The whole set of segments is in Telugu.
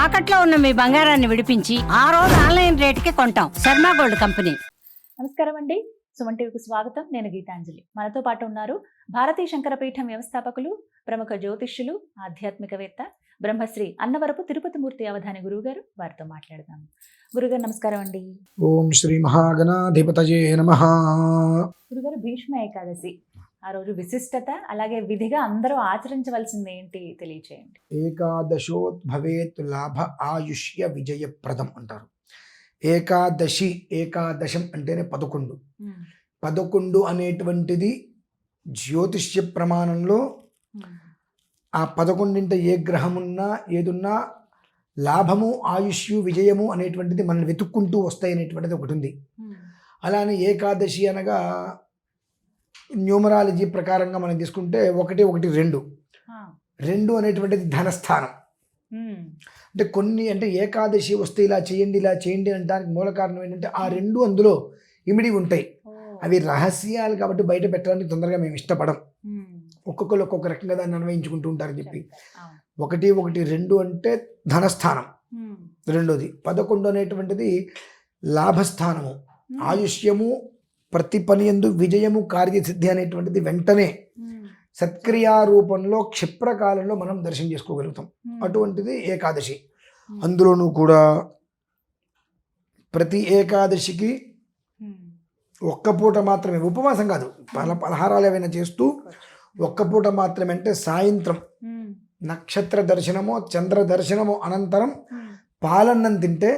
తాకట్లో ఉన్న మీ బంగారాన్ని విడిపించి ఆ రోజు ఆన్లైన్ రేటుకి కొంటాం. Sharma gold company. నమస్కారం అండి. సుమన్ టీవీకి స్వాగతం. నేను గీతాంజలి. మనతో పాటు ఉన్నారు భారతీయ శంకరపీఠం వ్యవస్థాపకులు, ప్రముఖ జ్యోతిష్యులు, ఆధ్యాత్మికవేత్త, బ్రహ్మశ్రీ అన్నవరపు తిరుపతి మూర్తి అవధాని గురువుగారు. వారితో మాట్లాడదాం. గురుగారు నమస్కారం అండి. ఓం శ్రీ మహాగణాధిపతయే నమః. గురుగారు, భీష్మ ఏకాదశి ఆ రోజు విశిష్టత, అలాగే విధిగా అందరూ ఆచరించవలసింది ఏంటి తెలియచేయండి. ఏకాదశోద్భవేత్ లాభ ఆయుష్య విజయప్రదం అంటారు. ఏకాదశం అంటేనే 11. 11 అనేటువంటిది జ్యోతిష్య ప్రమాణంలో ఆ 11 ఏ గ్రహమున్నా ఏదున్నా లాభము ఆయుష్యు విజయము అనేటువంటిది మనం వెతుక్కుంటూ వస్తాయి అనేటువంటిది ఒకటి ఉంది. అలానే ఏకాదశి అనగా న్యూమరాలజీ ప్రకారంగా మనం తీసుకుంటే 1 1 2 2 అనేటువంటిది ధనస్థానం. అంటే కొన్ని అంటే ఏకాదశి వస్తే ఇలా చేయండి అనడానికి మూల కారణం ఏంటంటే ఆ 2 అందులో ఇమిడి ఉంటాయి. అవి రహస్యాలు కాబట్టి బయట పెట్టడానికి తొందరగా మేము ఇష్టపడం. ఒక్కొక్కరు ఒక్కొక్క రకంగా దాన్ని అన్వయించుకుంటూ ఉంటారని చెప్పి 1 1 2 అంటే ధనస్థానం. రెండోది 11 అనేటువంటిది లాభస్థానము, ఆయుష్యము, ప్రతి పని యందు విజయము, కార్యసిద్ధి అనేటువంటిది వెంటనే సత్క్రియారూపంలో క్షిప్రకాలంలో మనం దర్శనం చేసుకోగలుగుతాం. అటువంటిది ఏకాదశి. అందులోనూ కూడా ప్రతి ఏకాదశికి ఒక్క పూట మాత్రమే, ఉపవాసం కాదు, పలహారాలు ఏవైనా చేస్తూ ఒక్క పూట మాత్రమే, అంటే సాయంత్రం నక్షత్ర దర్శనమో చంద్ర దర్శనమో అనంతరం పాలన్నం తింటే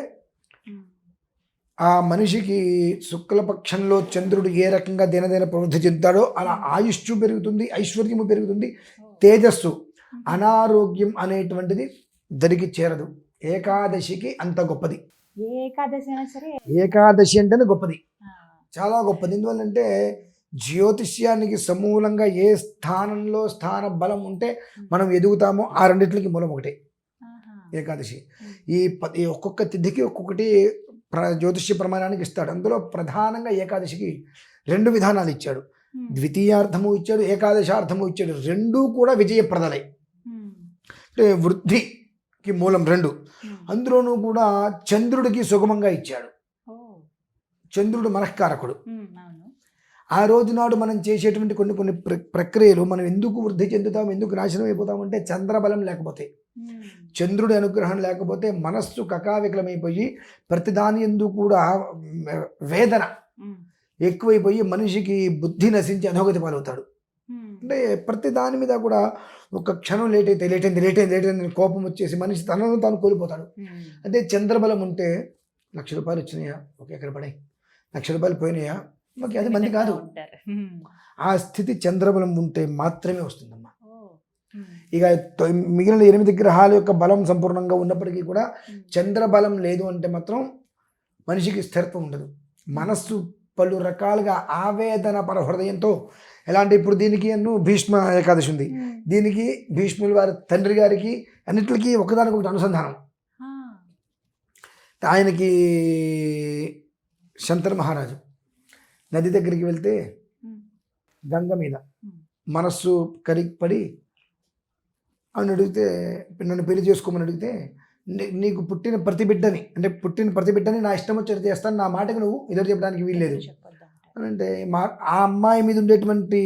ఆ మనిషికి శుక్లపక్షంలో చంద్రుడు ఏ రకంగా దినదిన ప్రవృద్ధి చెందుతాడో అలా ఆయుష్షు పెరుగుతుంది, ఐశ్వర్యము పెరుగుతుంది, తేజస్సు, అనారోగ్యం అనేటువంటిది దరికి చేరదు. ఏకాదశికి అంత గొప్పది. ఏకాదశి అంటేనే గొప్పది, చాలా గొప్పది. ఎందువల్లంటే జ్యోతిష్యానికి సమూలంగా ఏ స్థానంలో స్థాన బలం ఉంటే మనం ఎదుగుతామో ఆ రెండిట్లకి మూలం ఒకటే ఏకాదశి. ఈ ఒక్కొక్క తిథికి ఒక్కొక్కటి జ్యోతిష్య ప్రమాణానికి ఇస్తాడు. అందులో ప్రధానంగా ఏకాదశికి 2 విధానాలు ఇచ్చాడు. ద్వితీయార్థము ఇచ్చాడు, ఏకాదశార్థము ఇచ్చాడు. 2 కూడా విజయప్రదాలై, అంటే వృద్ధికి మూలం 2. అందులోనూ కూడా చంద్రుడికి సుగమంగా ఇచ్చాడు. చంద్రుడు మనఃకారకుడు. ఆ రోజు నాడు మనం చేసేటువంటి కొన్ని ప్రక్రియలు మనం ఎందుకు వృద్ధి చెందుతాం, ఎందుకు నాశనం అయిపోతామంటే చంద్రబలం లేకపోతే, చంద్రుడి అనుగ్రహం లేకపోతే మనస్సు కకావికలమైపోయి ప్రతిదాని ఎందుకు కూడా వేదన ఎక్కువైపోయి మనిషికి బుద్ధి నశించి అధోగతి పాలవుతాడు. అంటే ప్రతి దాని మీద కూడా ఒక క్షణం లేట్ అయితే కోపం వచ్చేసి మనిషి తనను తాను కోల్పోతాడు. అదే చంద్రబలం ఉంటే ₹1,00,000 వచ్చినాయా, ఓకే ఎక్కడ పడాయి, ₹1,00,000 పోయినాయా, ఓకే అది మంది కాదు. ఆ స్థితి చంద్రబలం ఉంటే మాత్రమే వస్తుందమ్మా. ఇక మిగిలిన 8 గ్రహాల యొక్క బలం సంపూర్ణంగా ఉన్నప్పటికీ కూడా చంద్రబలం లేదు అంటే మాత్రం మనిషికి స్థిరత్వం ఉండదు. మనస్సు పలు రకాలుగా ఆవేదన పర హృదయంతో, ఎలా అంటే ఇప్పుడు దీనికి భీష్మ ఏకాదశి ఉంది, దీనికి భీష్ముల వారి తండ్రి గారికి అన్నిటికీ ఒకదానికొకటి అనుసంధానం. ఆయనకి శంతన మహారాజు నది దగ్గరికి వెళ్తే గంగ మీద మనస్సు కరిగిపడి అని అడిగితే, నన్ను పెళ్లి చేసుకోమని అడిగితే, నీకు పుట్టిన ప్రతి బిడ్డని నా ఇష్టం వచ్చేది చేస్తాను, నా మాటకి నువ్వు ఎదురు చెప్పడానికి వీల్లేదు అని అంటే, ఆ అమ్మాయి మీద ఉండేటువంటి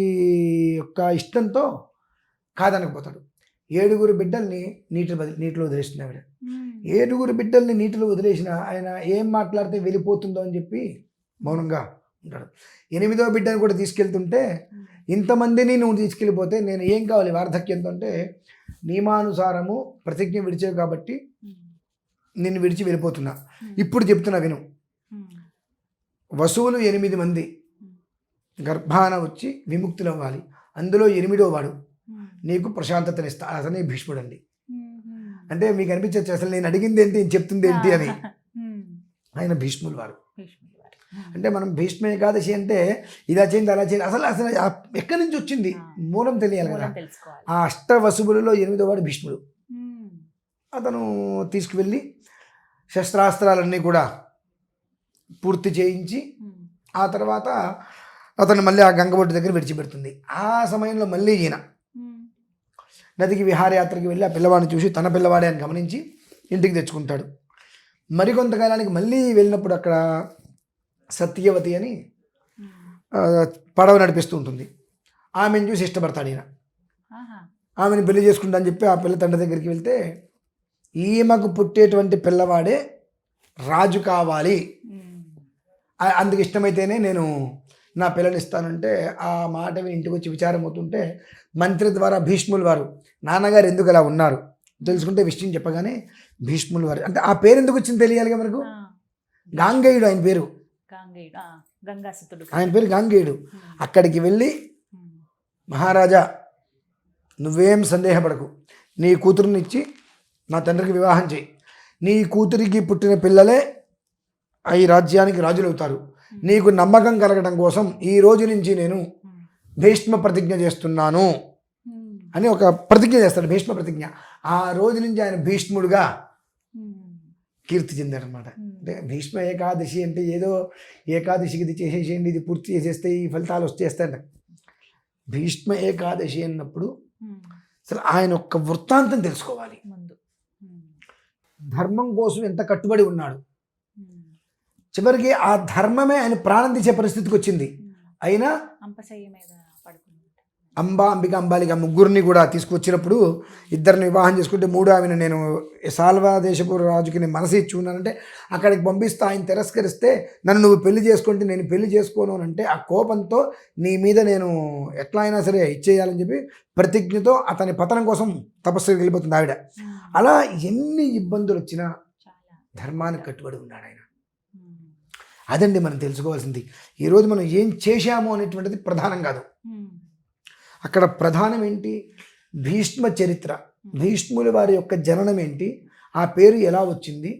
యొక్క ఇష్టంతో కాదనకపోతాడు. 7 బిడ్డల్ని నీటిలో వదిలేసిన ఆవిడ, 7 బిడ్డల్ని నీటిలో వదిలేసిన ఆయన ఏం మాట్లాడితే వెళ్ళిపోతుందో అని చెప్పి మౌనంగా ఉంటాడు. 8వ బిడ్డని కూడా తీసుకెళ్తుంటే, ఇంతమందిని నువ్వు తీసుకెళ్ళిపోతే నేను ఏం కావాలి వార్ధక్యంతో అంటే, నియమానుసారము ప్రతిజ్ఞ విడిచేవి కాబట్టి నిన్ను విడిచి వెళ్ళిపోతున్నా, ఇప్పుడు చెప్తున్నా విను. వసువులు 8 మంది గర్భాన వచ్చి విముక్తులు అవ్వాలి, అందులో 8వ వాడు నీకు ప్రశాంతతనిస్తా. అతనే భీష్ముడు అండి. అంటే మీకు అనిపించచ్చు అసలు నేను అడిగింది ఏంటి, చెప్తుంది ఏంటి అని. ఆయన భీష్ములు వారు. అంటే మనం భీష్మ ఏకాదశి అంటే ఇలా చేయండి అలా చేయండి, అసలు ఎక్కడి నుంచి వచ్చింది మూలం తెలియాలి కదా. ఆ అష్టవసువులలో 8వ వాడు భీష్ముడు. అతను తీసుకువెళ్ళి శస్త్రాస్త్రాలన్నీ కూడా పూర్తి చేయించి ఆ తర్వాత అతను మళ్ళీ ఆ గంగబొట్టు దగ్గర విడిచిపెడుతుంది. ఆ సమయంలో మళ్ళీ ఈయన నదికి విహారయాత్రకి వెళ్ళి ఆ పిల్లవాడిని చూసి తన పిల్లవాడే అని గమనించి ఇంటికి తెచ్చుకుంటాడు. మరికొంతకాలానికి మళ్ళీ వెళ్ళినప్పుడు అక్కడ సత్యవతి అని పడవ నడిపిస్తూ ఉంటుంది. ఆమెను చూసి ఇష్టపడతాడు ఈయన. ఆమెను పెళ్లి చేసుకుంటా అని చెప్పి ఆ పిల్ల తండ్రి దగ్గరికి వెళ్తే, ఈమెకు పుట్టేటువంటి పిల్లవాడే రాజు కావాలి, అందుకు ఇష్టమైతేనే నేను నా పిల్లని ఇస్తానంటే, ఆ మాట విని ఇంటికి వచ్చి విచారం అవుతుంటే మంత్రి ద్వారా భీష్ములు వారు నాన్నగారు ఎందుకు అలా ఉన్నారు తెలుసుకుంటే విషయం చెప్పగానే భీష్ములు వారు అంటే ఆ పేరు ఎందుకు వచ్చింది తెలియాలిగా మనకు. గాంగేయుడు ఆయన పేరు, ఆయన పేరు గాంగేయుడు. అక్కడికి వెళ్ళి మహారాజా నువ్వేం సందేహపడకు, నీ కూతురుని ఇచ్చి నా తండ్రికి వివాహం చేయి, నీ కూతురికి పుట్టిన పిల్లలే ఈ రాజ్యానికి రాజులు అవుతారు, నీకు నమ్మకం కలగడం కోసం ఈ రోజు నుంచి నేను భీష్మ ప్రతిజ్ఞ చేస్తున్నాను అని ఒక ప్రతిజ్ఞ చేస్తాడు, భీష్మ ప్రతిజ్ఞ. ఆ రోజు నుంచి ఆయన భీష్ముడుగా కీర్తి చెందాడు అనమాట. అంటే భీష్మ ఏకాదశి అంటే ఏదో ఏకాదశికి ఇది చేసేసేయండి, ఇది పూర్తి చేసేస్తే ఈ ఫలితాలు వచ్చేస్తాయంట. భీష్మ ఏకాదశి అన్నప్పుడు అసలు ఆయన ఒక్క వృత్తాంతం తెలుసుకోవాలి. ధర్మం కోసం ఎంత కట్టుబడి ఉన్నాడు, చివరికి ఆ ధర్మమే ఆయన ప్రాణం తీసే పరిస్థితికి వచ్చింది. అయినా అంబిక అంబాలిక ముగ్గురిని కూడా తీసుకొచ్చినప్పుడు ఇద్దరిని వివాహం చేసుకుంటే మూడు ఆమెను నేను సాల్వా దేశపు రాజుకి నేను మనసు ఇచ్చి ఉన్నానంటే అక్కడికి పంపిస్తే ఆయన తిరస్కరిస్తే నన్ను నువ్వు పెళ్లి చేసుకుంటే నేను పెళ్లి చేసుకోను అని అంటే ఆ కోపంతో నీ మీద నేను ఎట్లా అయినా సరే ఇచ్చేయాలని చెప్పి ప్రతిజ్ఞతో అతని పతనం కోసం తపస్సుకి వెళ్ళిపోతుంది ఆవిడ. అలా ఎన్ని ఇబ్బందులు వచ్చినా ధర్మానికి కట్టుబడి ఉన్నాడు ఆయన. అదండి మనం తెలుసుకోవాల్సింది. ఈరోజు మనం ఏం చేశాము అనేటువంటిది ప్రధానం కాదు, అక్కడ ప్రధానం ఏంటి, భీష్మ చరిత్ర, భీష్ముల వారి యొక్క జననం ఏంటి, ఆ పేరు ఎలా వచ్చింది,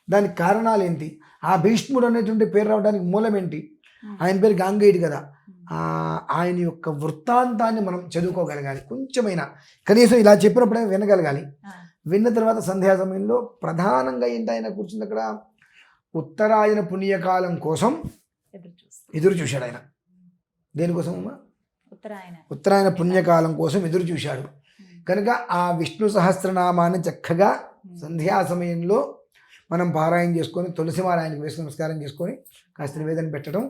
దానికి కారణాలు ఏంటి, ఆ భీష్ముడు అనేటువంటి పేరు రావడానికి మూలం ఏంటి. ఆయన పేరు గాంగేయుడు కదా, ఆయన యొక్క వృత్తాంతాన్ని మనం చదువుకోగలగాలి, కొంచెమైనా కనీసం ఇలా చెప్పినప్పుడే వినగలగాలి. విన్న తర్వాత సంధ్యా సమయంలో ప్రధానంగా ఏంటి, ఆయన కూర్చుంది అక్కడ ఉత్తరాయణ పుణ్యకాలం కోసం ఎదురు చూశాడు ఆయన. దేనికోసం అమ్మా? ఉత్తరాయణ పుణ్యకాలం కోసం ఎదురు చూశాడు కనుక ఆ విష్ణు సహస్రనామాన్ని చక్కగా సంధ్యా సమయంలో మనం పారాయణ చేసుకొని తులసిమాల ఆయనకు వేసి నమస్కారం చేసుకొని కాస్త నివేదన పెట్టడం.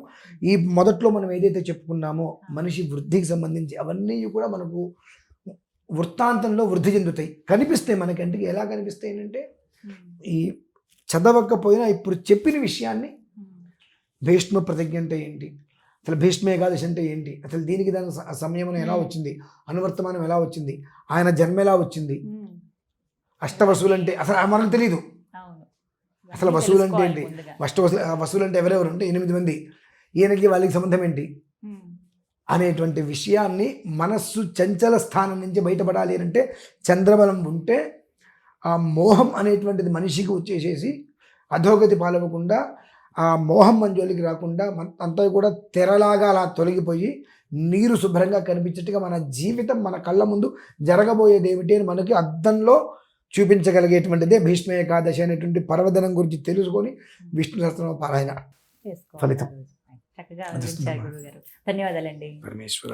ఈ మొదట్లో మనం ఏదైతే చెప్పుకున్నామో మనిషి వృద్ధికి సంబంధించి అవన్నీ కూడా మనకు వృత్తాంతంలో వృద్ధి చెందుతాయి, కనిపిస్తాయి మన కంటికి. ఎలా కనిపిస్తాయి అంటే ఈ చదవకపోయినా ఇప్పుడు చెప్పిన విషయాన్ని భీష్మ ప్రతిజ్ఞ అంటే ఏంటి, అసలు భీష్మ ఏకాదశి అంటే ఏంటి, అసలు దీనికి దాని సంయమనం ఎలా వచ్చింది, అనువర్తమానం ఎలా వచ్చింది, ఆయన జన్మ ఎలా వచ్చింది, అష్టవసువులు అంటే అసలు మనకు తెలియదు, అసలు వసువులు అంటే ఏంటి, వసువులు అంటే ఎవరెవరు అంటే 8 మంది, ఈయనకి వాళ్ళకి సంబంధం ఏంటి అనేటువంటి విషయాన్ని మనస్సు చంచల స్థానం నుంచి బయటపడాలి అంటే చంద్రబలం ఉంటే ఆ మోహం అనేటువంటిది మనిషికి వచ్చేసేసి అధోగతి పాలవకుండా ఆ మోహం మంజోలికి రాకుండా అంతా కూడా తెరలాగా అలా తొలగిపోయి నీరు శుభ్రంగా కనిపించేట్టుగా మన జీవితం మన కళ్ళ ముందు జరగబోయేది ఏమిటి అని మనకి అద్దంలో చూపించగలిగేటువంటిదే భీష్మ ఏకాదశి అనేటువంటి పర్వదినం గురించి తెలుసుకొని విష్ణు సహస్రనామ పారాయణ ఫలితం. చక్కగా ధన్యవాదాలండి. పరమేశ్వర.